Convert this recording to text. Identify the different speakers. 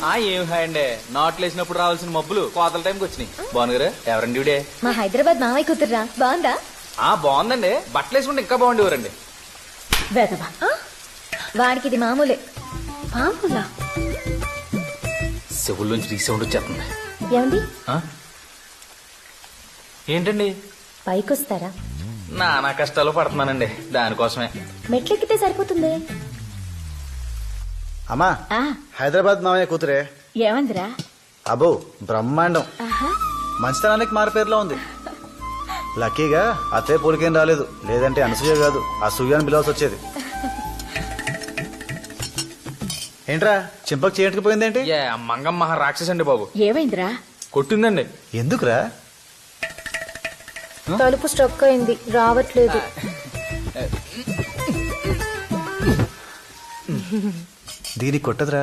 Speaker 1: ఏం హాయ్ అండి నాట్లు వేసినప్పుడు రావాల్సిన మబ్బులు కోతల టైంకి వచ్చినాయి. బాగున్నారా? ఎవరండి ఇవిడే?
Speaker 2: మా హైదరాబాద్ మావయ్య కూతుర్రా. బాగుందా?
Speaker 1: బాగుందండి. బట్టలు వేసుకుంటే ఇంకా బాగుండేవారండి.
Speaker 2: వేదవా, వాడికి ఇది మామూలే. మామూలా?
Speaker 1: చెవుల్లోంచి రీసౌండ్ వచ్చేస్తుంది.
Speaker 2: ఏమండి?
Speaker 1: ఏంటండి?
Speaker 2: పైకొస్తారా?
Speaker 1: నానా కష్టాలు పడుతున్నానండి దానికోసమే.
Speaker 2: మెట్లెక్కితే సరిపోతుంది.
Speaker 3: అమ్మా, హైదరాబాద్ మామయ్య కూతురే.
Speaker 2: ఏమందిరా?
Speaker 3: అబో బ్రహ్మాండం. మంచితనానికి మారుపేరులో ఉంది. లక్కీగా అత్తే పోలికేం రాలేదు, లేదంటే అనసూయ కాదు అసూయ అని పిలవాల్సి వచ్చేది. ఏంట్రా చింపకు చేయట్టుకుపోయిందేంటి?
Speaker 1: మంగమ్మ మహా రాక్షస్ అండి బాబు.
Speaker 2: ఏమైందిరా?
Speaker 1: కొట్టిందండి.
Speaker 3: ఎందుకురా?
Speaker 2: తలుపు స్ట్రక్ అయింది, రావట్లేదు.
Speaker 3: దీనికి కొట్టదురా.